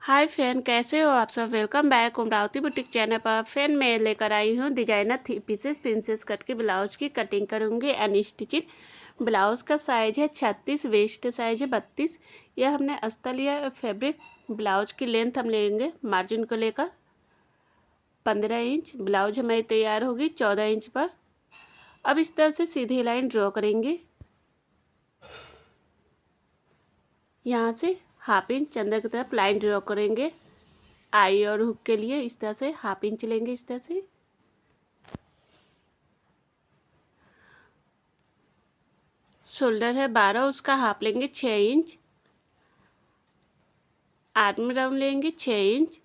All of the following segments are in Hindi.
हाय फैन, कैसे हो आप सब। Welcome back Amravati boutique channel पर। फैन मैं लेकर आई हूँ डिजाइनर 3 पीसेस प्रिंसेस कट के ब्लाउज की कटिंग करूँगी अनस्टिचिंग। ब्लाउज का साइज है 36, वेस्ट साइज है 32। यह हमने अस्तर लिया फैब्रिक। ब्लाउज की लेंथ हम लेंगे मार्जिन को लेकर 15 इंच। ब्लाउज हमारी तैयार होगी 14 इंच पर। अब इस तरह से सीधी लाइन ड्रॉ करेंगे। यहाँ से हाफ इंच अंदर की तरफ लाइन ड्रॉ करेंगे। आई और हुक के लिए इस तरह से हाफ इंच लेंगे। इस तरह से शोल्डर है 12, उसका हाफ लेंगे 6 इंच। आर्म राउंड लेंगे 6 इंच।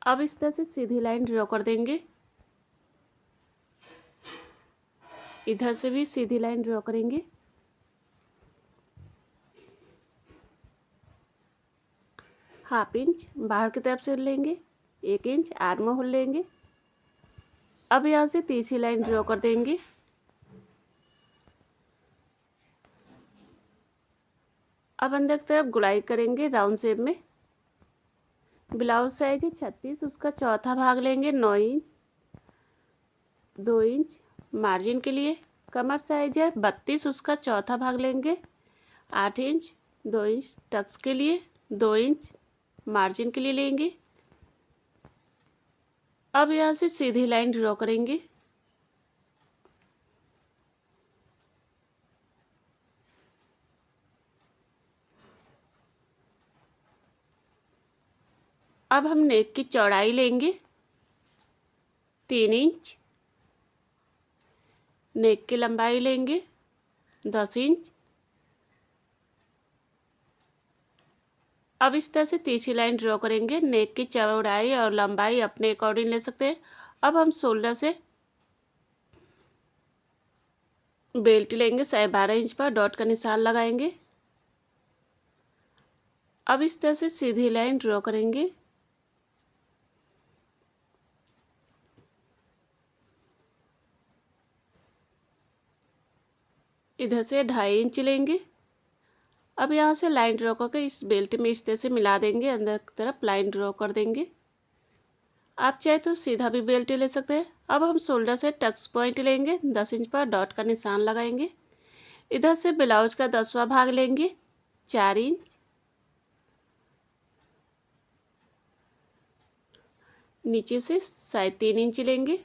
अब इस तरह से सीधी लाइन ड्रॉ कर देंगे। इधर से भी सीधी लाइन ड्रॉ करेंगे। हाफ इंच बाहर की तरफ से लेंगे, 1 इंच आर्म होल लेंगे। अब यहाँ से तीसरी लाइन ड्रॉ कर देंगे। अब अंदर की तरफ गुड़ाई करेंगे राउंड शेप में। ब्लाउज साइज है 36, उसका चौथा भाग लेंगे 9 इंच। 2 इंच मार्जिन के लिए। कमर साइज है 32, उसका चौथा भाग लेंगे 8 इंच। 2 इंच टक्स के लिए, 2 इंच मार्जिन के लिए लेंगे। अब यहाँ से सीधी लाइन ड्रॉ करेंगे। अब हम नेक की चौड़ाई लेंगे 3 इंच। नेक की लंबाई लेंगे 10 इंच। अब इस तरह से तीसरी लाइन ड्रॉ करेंगे। नेक की चौड़ाई और लंबाई अपने अकॉर्डिंग ले सकते हैं। अब हम शोल्डर से बेल्ट लेंगे 12.5 इंच पर, डॉट का निशान लगाएंगे। अब इस तरह से सीधी लाइन ड्रॉ करेंगे। इधर से 2.5 इंच लेंगे। अब यहाँ से लाइन ड्रॉ करके इस बेल्ट में इस तरह से मिला देंगे। अंदर की तरफ लाइन ड्रॉ कर देंगे। आप चाहे तो सीधा भी बेल्ट ले सकते हैं। अब हम शोल्डर से टक्स पॉइंट लेंगे 10 इंच पर, डॉट का निशान लगाएंगे। इधर से ब्लाउज का 10वां भाग लेंगे 4 इंच। नीचे से 3.5 इंच लेंगे।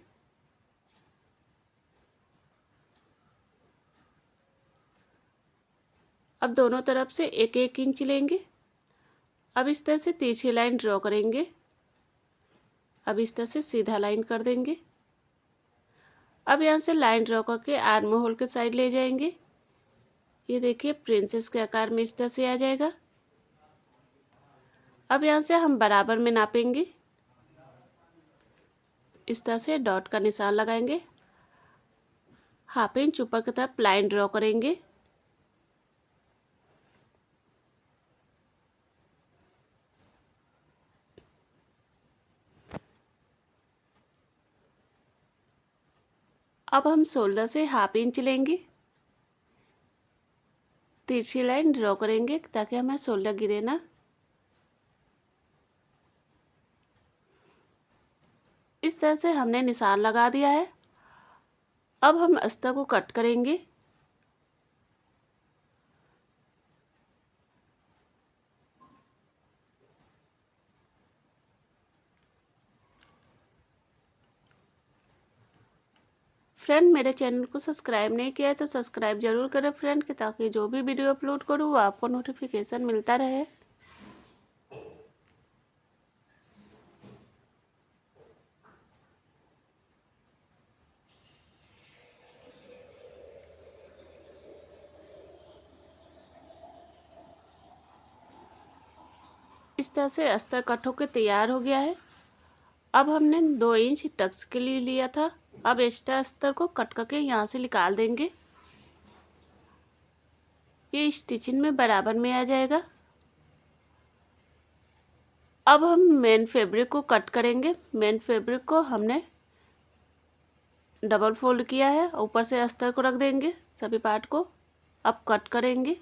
अब दोनों तरफ से 1-1 इंच लेंगे। अब इस तरह से तीसरी लाइन ड्रॉ करेंगे। अब इस तरह से सीधा लाइन कर देंगे। अब यहाँ से लाइन ड्रॉ करके आर्म होल के साइड ले जाएंगे। ये देखिए प्रिंसेस के आकार में इस तरह से आ जाएगा। अब यहाँ से हम बराबर में नापेंगे। इस तरह से डॉट का निशान लगाएंगे। हाफ इंच ऊपर की तरफ लाइन ड्रॉ करेंगे। अब हम शोल्डर से हाफ इंच लेंगे। तिरछी लाइन ड्रॉ करेंगे ताकि हमें शोल्डर गिरे ना। इस तरह से हमने निशान लगा दिया है। अब हम अस्तर को कट करेंगे। फ्रेंड, मेरे चैनल को सब्सक्राइब नहीं किया है तो सब्सक्राइब जरूर करें फ्रेंड, कि ताकि जो भी वीडियो अपलोड करूँ वो आपको नोटिफिकेशन मिलता रहे। इस तरह से अस्तर कट होकर तैयार हो गया है। अब हमने 2 इंच टक्स के लिए लिया था। अब एक्स्ट्रा अस्तर को कट करके यहाँ से निकाल देंगे। ये स्टिचिंग में बराबर में आ जाएगा। अब हम मेन फैब्रिक को कट करेंगे। मेन फैब्रिक को हमने डबल फोल्ड किया है, ऊपर से अस्तर को रख देंगे सभी पार्ट को। अब कट करेंगे।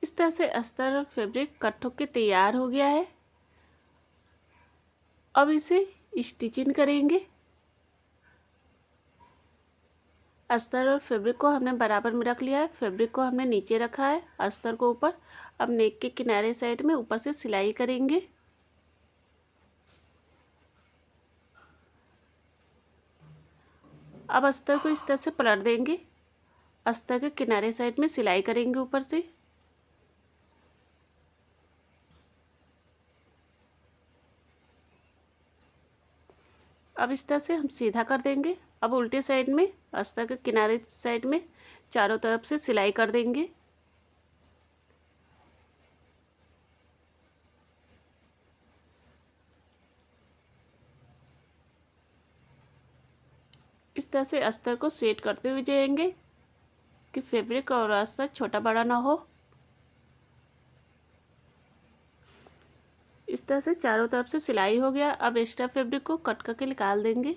इस तरह से अस्तर और फैब्रिक कट होकर तैयार हो गया है। अब इसे स्टिचिंग करेंगे। अस्तर और फैब्रिक को हमने बराबर में रख लिया है। फैब्रिक को हमने नीचे रखा है, अस्तर को ऊपर। अब नेक के किनारे साइड में ऊपर से सिलाई करेंगे। अब अस्तर को इस तरह से पलट देंगे। अस्तर के किनारे साइड में सिलाई करेंगे ऊपर से। अब इस तरह से हम सीधा कर देंगे। अब उल्टे साइड में अस्तर के किनारे साइड में चारों तरफ से सिलाई कर देंगे। इस तरह से अस्तर को सेट करते हुए जाएंगे कि फैब्रिक और अस्तर छोटा बड़ा ना हो। इस तरह से चारों तरफ से सिलाई हो गया। अब एक्स्ट्रा फैब्रिक को कट करके निकाल देंगे।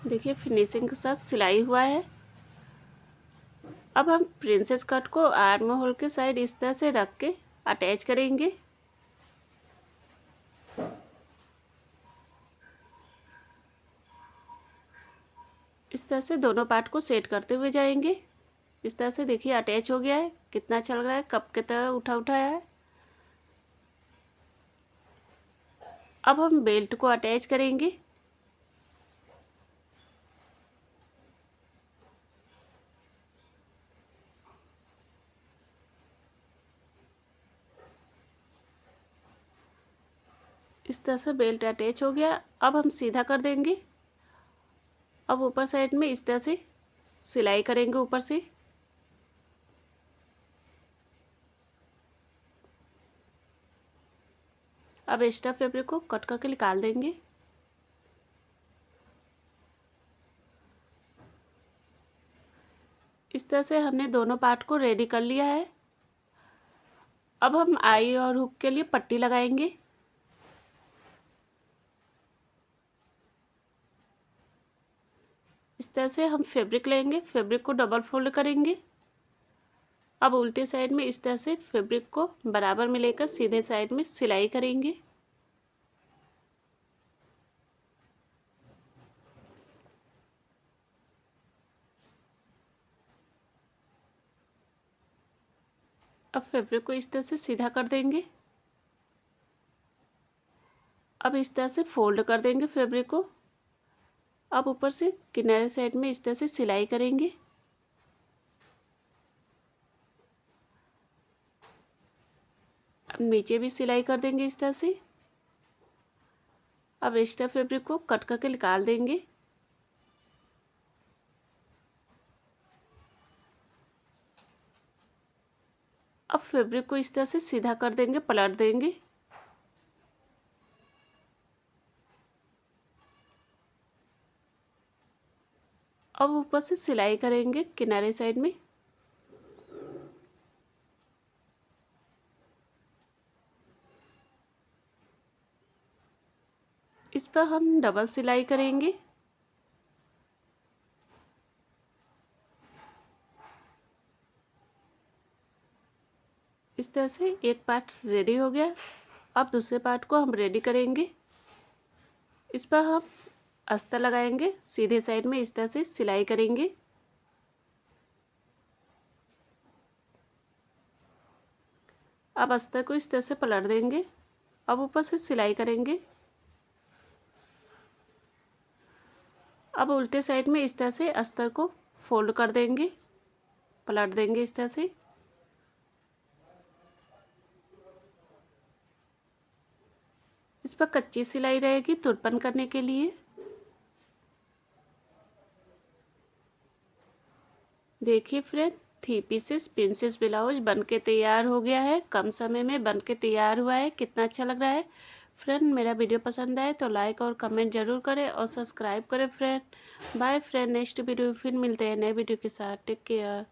देखिए फिनिशिंग के साथ सिलाई हुआ है। अब हम प्रिंसेस कट को आर्म होल के साइड इस तरह से रख के अटैच करेंगे। इस तरह से दोनों पार्ट को सेट करते हुए जाएंगे। इस तरह से देखिए अटैच हो गया है। कितना चल रहा है, कप की तरह उठा उठाया है। अब हम बेल्ट को अटैच करेंगे। इस तरह से बेल्ट अटैच हो गया। अब हम सीधा कर देंगे। अब ऊपर साइड में इस तरह से सिलाई करेंगे ऊपर से। अब एक्स्ट्रा फैब्रिक को कट करके निकाल देंगे। इस तरह से हमने दोनों पार्ट को रेडी कर लिया है। अब हम आई और हुक के लिए पट्टी लगाएंगे। इस तरह से हम फैब्रिक लेंगे, फैब्रिक को डबल फोल्ड करेंगे। अब उल्टे साइड में इस तरह से फैब्रिक को बराबर में लेकर सीधे साइड में सिलाई करेंगे। अब फैब्रिक को इस तरह से सीधा कर देंगे। अब इस तरह से फोल्ड कर देंगे फैब्रिक को। अब ऊपर से किनारे साइड में इस तरह से सिलाई करेंगे। अब नीचे भी सिलाई कर देंगे इस तरह से। अब एक्स्ट्रा फैब्रिक को कट करके निकाल देंगे। अब फैब्रिक को इस तरह से सीधा कर देंगे, पलट देंगे। अब ऊपर से सिलाई करेंगे किनारे साइड में। इस पर हम डबल सिलाई करेंगे। इस तरह से एक पार्ट रेडी हो गया। अब दूसरे पार्ट को हम रेडी करेंगे। इस पर हम अस्तर लगाएंगे, सीधे साइड में इस तरह से सिलाई करेंगे। अब अस्तर को इस तरह से पलट देंगे। अब ऊपर से सिलाई करेंगे। अब उल्टे साइड में इस तरह से अस्तर को फोल्ड कर देंगे, पलट देंगे इस तरह से। इस पर कच्ची सिलाई रहेगी तुरपन करने के लिए। देखिए friend, three pieces princess blouse बनके तैयार हो गया है। कम समय में बनके तैयार हुआ है। कितना अच्छा लग रहा है फ्रेंड। मेरा वीडियो पसंद आए तो लाइक और कमेंट जरूर करें और सब्सक्राइब करें friend. Bye friend, next video फिर मिलते हैं नए वीडियो के साथ। Take care.